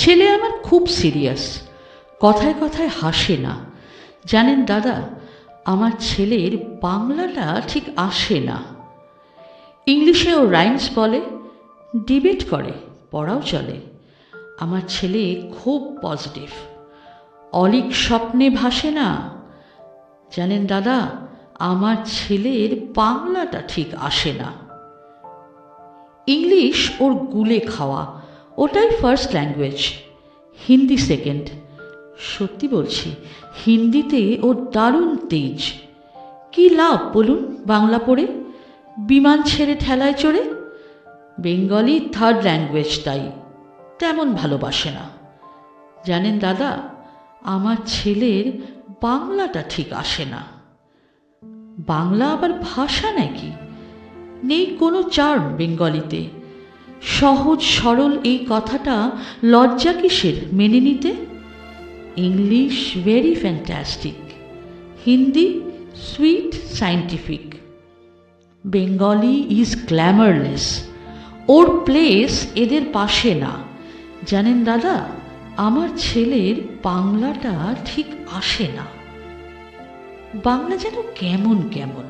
ছেলে আমার খুব সিরিয়াস, কথায় কথায় হাসে না। জানেন দাদা, আমার ছেলের বাংলাটা ঠিক আসে না। ইংলিশে ও রাইমস বলে, ডিবেট করে, পড়াও চলে। আমার ছেলে খুব পজিটিভ, অলিক স্বপ্নে ভাসে না। জানেন দাদা, আমার ছেলের বাংলাটা ঠিক আসে না। ইংলিশ ওর গুলে খাওয়া, ওটাই ফার্স্ট ল্যাঙ্গুয়েজ, হিন্দি সেকেন্ড। সত্যি বলছি, হিন্দিতে ওর দারুণ তেজ। কি লাভ বলুন বাংলা পড়ে, বিমান ছেড়ে ঠেলায় চড়ে? বেঙ্গলি থার্ড ল্যাঙ্গুয়েজ, তাই তেমন ভালোবাসে না। জানেন দাদা, আমার ছেলের বাংলাটা ঠিক আসে না। বাংলা আবার ভাষা নাকি? নেই কোনো চার্ম বেঙ্গলিতে। সহজ সরল এই কথাটা লজ্জা কিসের মেনে নিতে? English very fantastic, Hindi sweet scientific, Bengali is glamourless, or place এদের পাশে না। জানেন দাদা, আমার ছেলের বাংলাটা ঠিক আসে না। বাংলা যেন কেমন কেমন,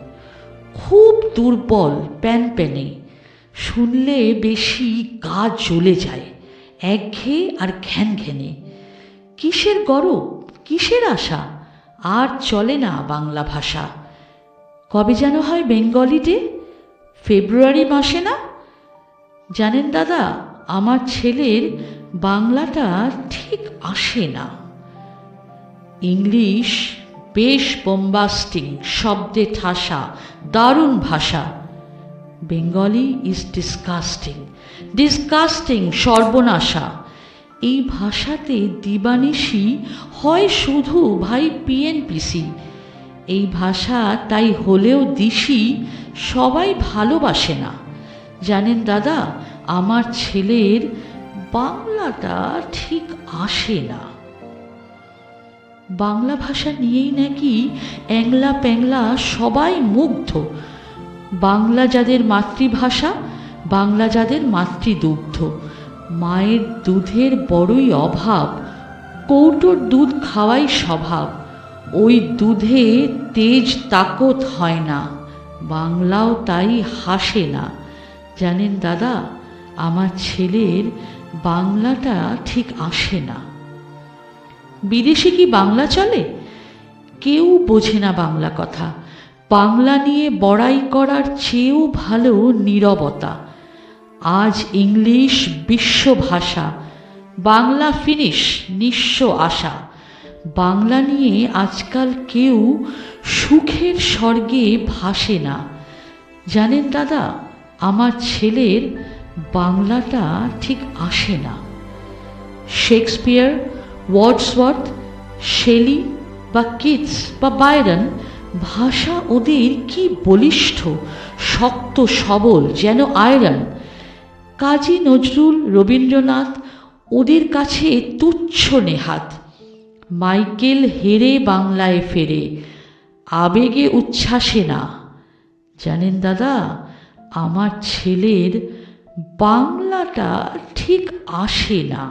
খুব দুর্বল, প্যানপ্যানে, শুনলে বেশি গা জ্বলে যায়, একঘেয়ে আর ঘ্যানঘ্যানে। কিসের গরব, কিসের আশা, আর চলে না বাংলা ভাষা। কবে যেন হয় বেঙ্গলি ডে, ফেব্রুয়ারি মাসে না? জানেন দাদা, আমার ছেলের বাংলাটা ঠিক আসে না। ইংলিশ বেশ বোম্বাস্টিং, শব্দে ঠাসা, দারুণ ভাষা। বেঙ্গলি ইজ ডিসকাস্টিং, ডিসকাস্টিং, সর্বনাশা। এই ভাষাতে দিবানিশি হয় শুধু ভাই পিএনপিসি। এই ভাষা তাই হলেও দিশি সবাই ভালোবাসে না। জানেন দাদা, আমার ছেলের বাংলাটা ঠিক আসে না। বাংলা ভাষা নিয়েই নাকি অ্যাংলা প্যাংলা সবাই মুগ্ধ। বাংলা যাদের মাতৃভাষা, বাংলা যাদের মাতৃদুগ্ধ। মায়ের দুধের বড়ই অভাব, কৌটোর দুধ খাওয়াই স্বভাব। ওই দুধে তেজ তাকত হয় না, বাংলাও তাই হাসে না। জানেন দাদা, আমার ছেলের বাংলাটা ঠিক আসে না। বিদেশে কি বাংলা চলে? কেউ বোঝে না বাংলা কথা। বাংলা নিয়ে বড়াই করার চেয়েও ভালো নীরবতা। আজ ইংলিশ বিশ্বভাষা, বাংলা ফিনিশ, নিঃস্ব আশা। বাংলা নিয়ে আজকাল কেউ সুখের স্বর্গে ভাসে না। জানেন দাদা, আমার ছেলের বাংলাটা ঠিক আসে না। শেক্সপিয়ার, ওয়ার্ডসওয়ার্থ, শেলি বা কিটস বা বায়রন, ভাষা ওদের কি বলিষ্ঠ, শক্ত সবল, যেন আয়রন। কাজী নজরুল, রবীন্দ্রনাথ ওদের কাছে তুচ্ছ নেহাত। মাইকেল হেরে বাংলায় ফেরে, আবেগে উচ্ছ্বাসে না। জানেন দাদা, আমার ছেলের বাংলাটা ঠিক আসে না।